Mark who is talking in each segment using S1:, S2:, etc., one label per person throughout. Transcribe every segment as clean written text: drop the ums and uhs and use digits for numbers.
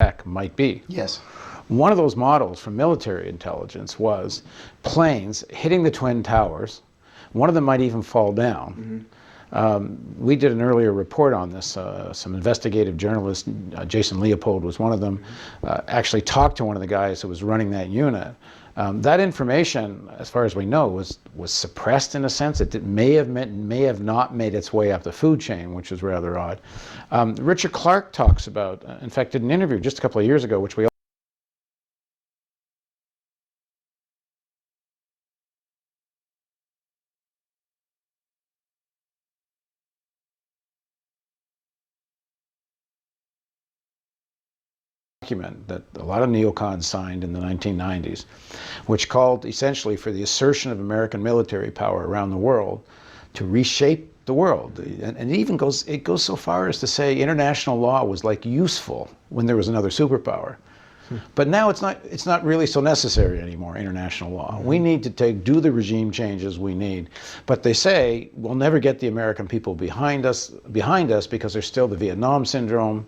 S1: attack might be.
S2: Yes.
S1: One of those models from military intelligence was planes hitting the Twin Towers. One of them might even fall down. We did an earlier report on this. Some investigative journalist, Jason Leopold was one of them, actually talked to one of the guys who was running that unit. That information, as far as we know, was suppressed in a sense. It may have not made its way up the food chain, which is rather odd. Richard Clarke talks about, in fact, did an interview just a couple of years ago, which we document that a lot of neocons signed in the 1990s, which called essentially for the assertion of American military power around the world to reshape the world. And it even goes so far as to say international law was like useful when there was another superpower. But now it's not really so necessary anymore, international law. We need to do the regime changes we need. But they say we'll never get the American people behind us because there's still the Vietnam syndrome,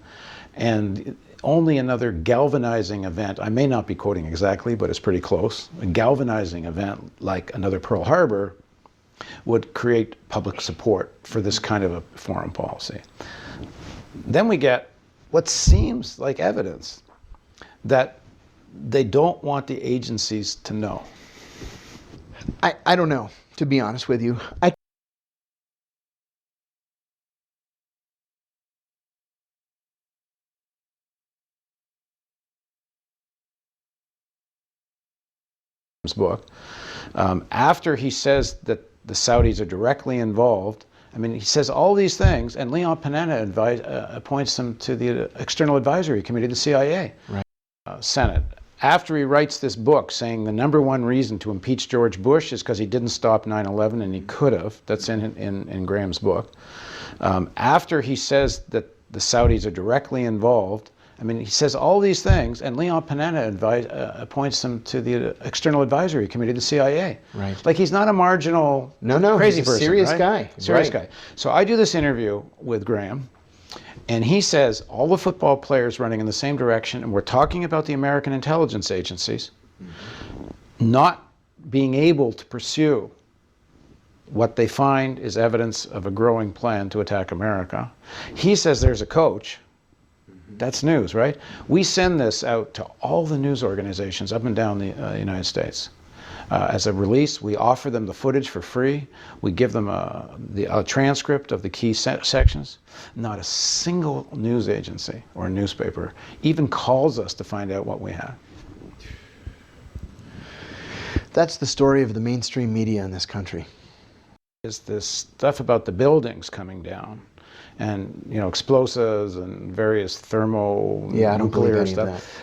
S1: and only another galvanizing event, I may not be quoting exactly, but it's pretty close, a galvanizing event like another Pearl Harbor would create public support for this kind of a foreign policy. Then we get what seems like evidence that they don't want the agencies to know.
S2: I don't know, to be honest with you.
S1: Book. After he says that the Saudis are directly involved, I mean, he says all these things, and Leon Panetta appoints him to the External Advisory Committee of the CIA, Senate. After he writes this book saying the #1 reason to impeach George Bush is because he didn't stop 9/11, and he could have, that's in Graham's book. After he says that the Saudis are directly involved, I mean, he says all these things, and Leon Panetta appoints him to the External Advisory Committee of the CIA.
S2: Right.
S1: Like, he's not a marginal crazy
S2: he's a
S1: person.
S2: Serious
S1: right?
S2: guy.
S1: Serious guy. So I do this interview with Graham, and he says all the football players running in the same direction, and we're talking about the American intelligence agencies not being able to pursue what they find is evidence of a growing plan to attack America. He says there's a coach. That's news, right? We send this out to all the news organizations up and down the United States. As a release, we offer them the footage for free. We give them a transcript of the key sections. Not a single news agency or newspaper even calls us to find out what we have.
S2: That's the story of the mainstream media in this country.
S1: Is this stuff about the buildings coming down, and explosives and various thermonuclear stuff.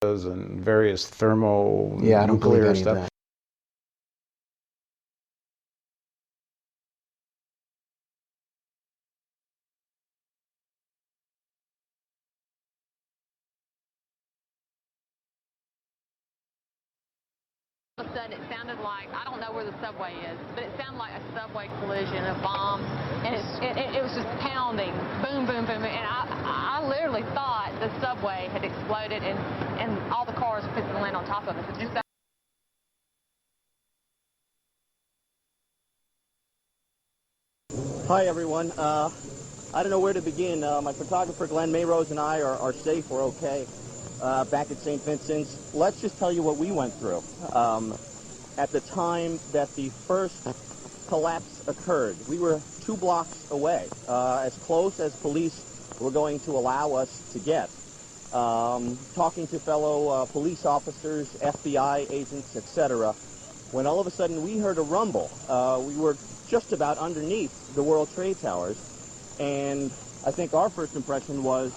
S1: And various thermonuclear stuff.
S3: All of a sudden, it sounded like, I don't know where the subway is, but it sounded like a subway collision of bombs, and it was just pounding, boom, boom, boom, and I literally thought the subway had exploded and all the cars were going to land on top of us. It just
S4: Hi, everyone. I don't know where to begin. My photographer, Glenn Mayrose, and I are safe. We're okay. Back at St. Vincent's. Let's just tell you what we went through. At the time that the first collapse occurred, we were 2 blocks away, as close as police were going to allow us to get. Talking to fellow police officers, FBI agents, etc., when all of a sudden we heard a rumble. We were just about underneath the World Trade Towers, and I think our first impression was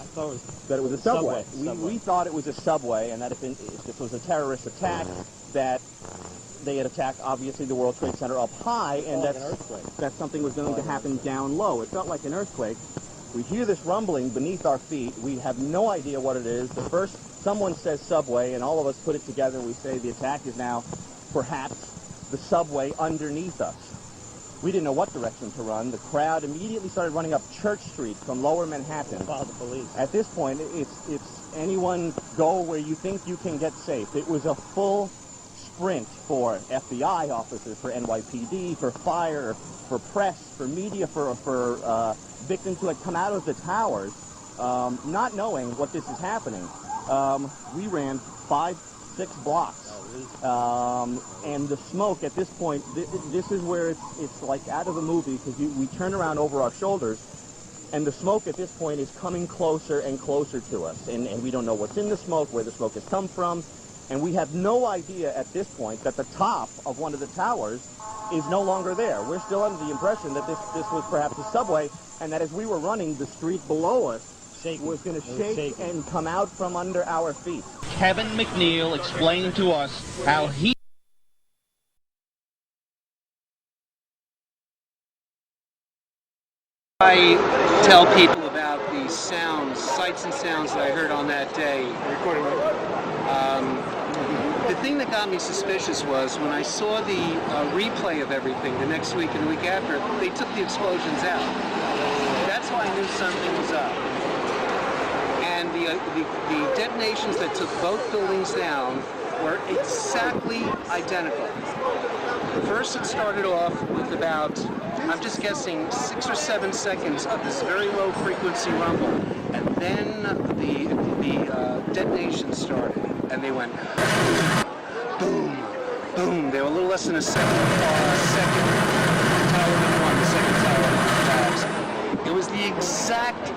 S4: that it was a subway. We thought it was a subway, and that if this was a terrorist attack, that they had attacked, obviously, the World Trade Center up high, and that something was going to happen down low. It felt like an earthquake. We hear this rumbling beneath our feet. We have no idea what it is. Someone says subway, and all of us put it together, and we say the attack is now perhaps the subway underneath us. We didn't know what direction to run. The crowd immediately started running up Church Street from Lower Manhattan.
S5: Call the police.
S4: At this point, it's anyone go where you think you can get safe. It was a full sprint for FBI officers, for NYPD, for fire, for press, for media, for victims who had come out of the towers, not knowing what this is happening. We ran 5-6 blocks. And the smoke at this point, this is where it's like out of a movie, because we turn around over our shoulders, and the smoke at this point is coming closer and closer to us. And we don't know what's in the smoke, where the smoke has come from, and we have no idea at this point that the top of one of the towers is no longer there. We're still under the impression that this was perhaps a subway, and that as we were running, the street below us was going to shake and come out from under our feet.
S5: Kevin McNeil explained to us how he...
S6: I tell people about the sounds, sights and sounds that I heard on that day. The thing that got me suspicious was when I saw the replay of everything the next week and the week after, they took the explosions out. That's how I knew something was up. And the detonations that took both buildings down were exactly identical. First, it started off with about, I'm just guessing, 6 or 7 seconds of this very low frequency rumble, and then the detonation started, and they went boom, boom. They were a little less than a second. Tower number 1, the second tower collapsed. It was the exact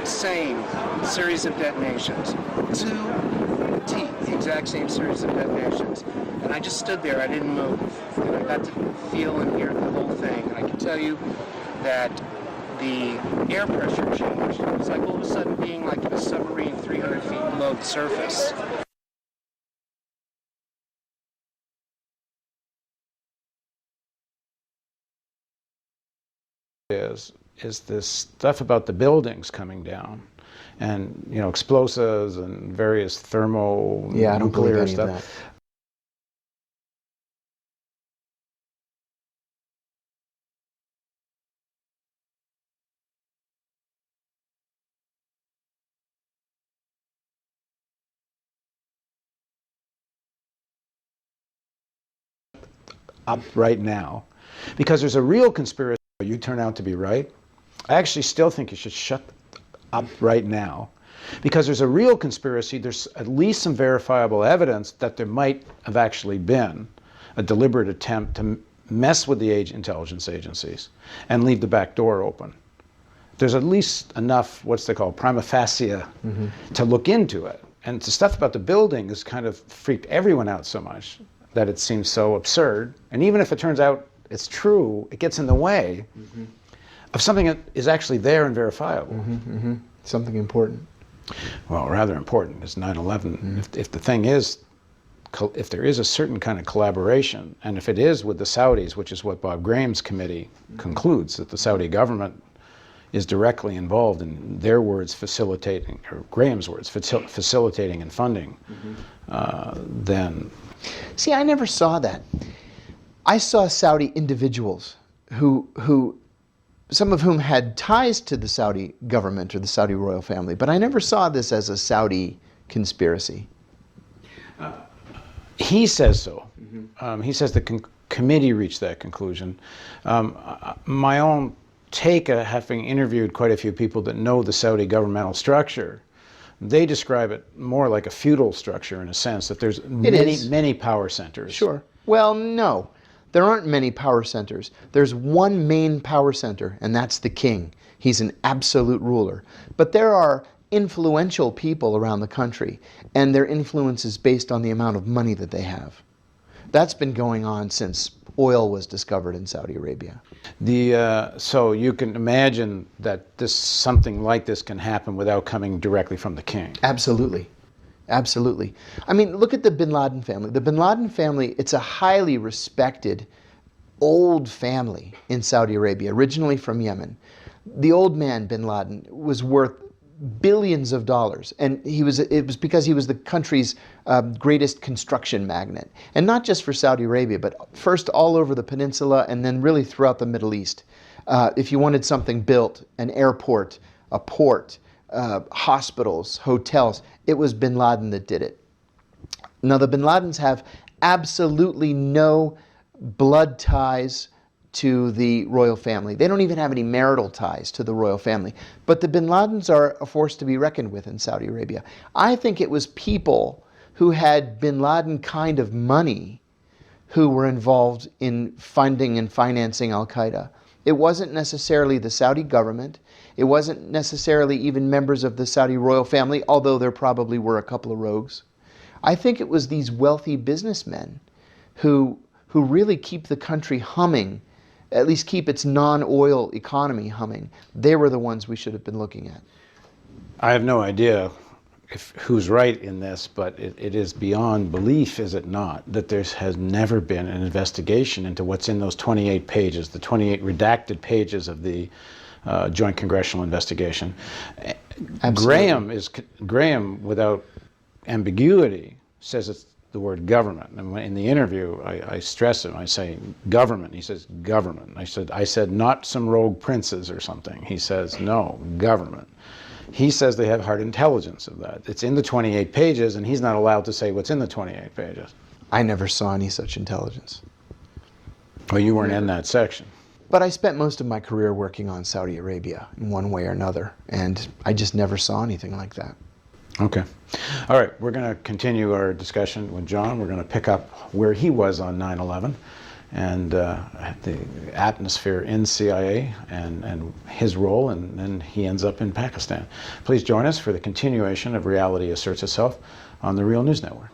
S6: same series of detonations. The exact same series of detonations. And I just stood there, I didn't move. And I got to feel and hear the whole thing. And I can tell you that the air pressure changed. It was like all of a sudden being like in a submarine 300 feet below the surface.
S1: Is this stuff about the buildings coming down, and explosives and various thermonuclear stuff. Up right now, because there's a real conspiracy. You turn out to be right. I actually still think you should shut up right now, because there's a real conspiracy. There's at least some verifiable evidence that there might have actually been a deliberate attempt to mess with the intelligence agencies and leave the back door open. There's at least enough, what's they call, prima facie, to look into it. And the stuff about the building has kind of freaked everyone out so much that it seems so absurd. And even if it turns out it's true, it gets in the way of something that is actually there and verifiable.
S2: Something important.
S1: Well, rather important is 9/11. If the thing is, if there is a certain kind of collaboration, and if it is with the Saudis, which is what Bob Graham's committee concludes, that the Saudi government is directly involved in, their words, facilitating, or Graham's words, facilitating and funding, then...
S2: See, I never saw that. I saw Saudi individuals who some of whom had ties to the Saudi government or the Saudi royal family, but I never saw this as a Saudi conspiracy.
S1: He says so. He says the committee reached that conclusion. My own take, having interviewed quite a few people that know the Saudi governmental structure, they describe it more like a feudal structure in a sense, that there's many power centers.
S2: Sure. Well, no. There aren't many power centers. There's one main power center, and that's the king. He's an absolute ruler. But there are influential people around the country, and their influence is based on the amount of money that they have. That's been going on since oil was discovered in Saudi Arabia.
S1: So you can imagine that something like this can happen without coming directly from the king.
S2: Absolutely. Absolutely. I mean, look at the Bin Laden family. The Bin Laden family, it's a highly respected old family in Saudi Arabia, originally from Yemen. The old man, Bin Laden, was worth billions of dollars, and it was because he was the country's greatest construction magnate, and not just for Saudi Arabia, but first all over the peninsula, and then really throughout the Middle East. If you wanted something built, an airport, a port, hospitals, hotels, it was bin Laden that did it. Now, the bin Ladens have absolutely no blood ties to the royal family. They don't even have any marital ties to the royal family. But the bin Ladens are a force to be reckoned with in Saudi Arabia. I think it was people who had bin Laden kind of money who were involved in funding and financing al-Qaeda. It wasn't necessarily the Saudi government. It wasn't necessarily even members of the Saudi royal family, although there probably were a couple of rogues. I think it was these wealthy businessmen who really keep the country humming, at least keep its non-oil economy humming. They were the ones we should have been looking at.
S1: I have no idea who's right in this, but it is beyond belief, is it not, that there has never been an investigation into what's in those 28 pages, the 28 redacted pages of the Joint Congressional Investigation.
S2: Absolutely.
S1: Graham, without ambiguity, says it's the word government. And in the interview, I stress him. I say government. He says government. I said not some rogue princes or something. He says no, government. He says they have hard intelligence of that. It's in the 28 pages, and he's not allowed to say what's in the 28 pages.
S2: I never saw any such intelligence.
S1: Well, you weren't in that section.
S2: But I spent most of my career working on Saudi Arabia in one way or another, and I just never saw anything like that.
S1: Okay. All right, we're going to continue our discussion with John. We're going to pick up where he was on 9/11 and the atmosphere in CIA and his role, and then he ends up in Pakistan. Please join us for the continuation of Reality Asserts Itself on the Real News Network.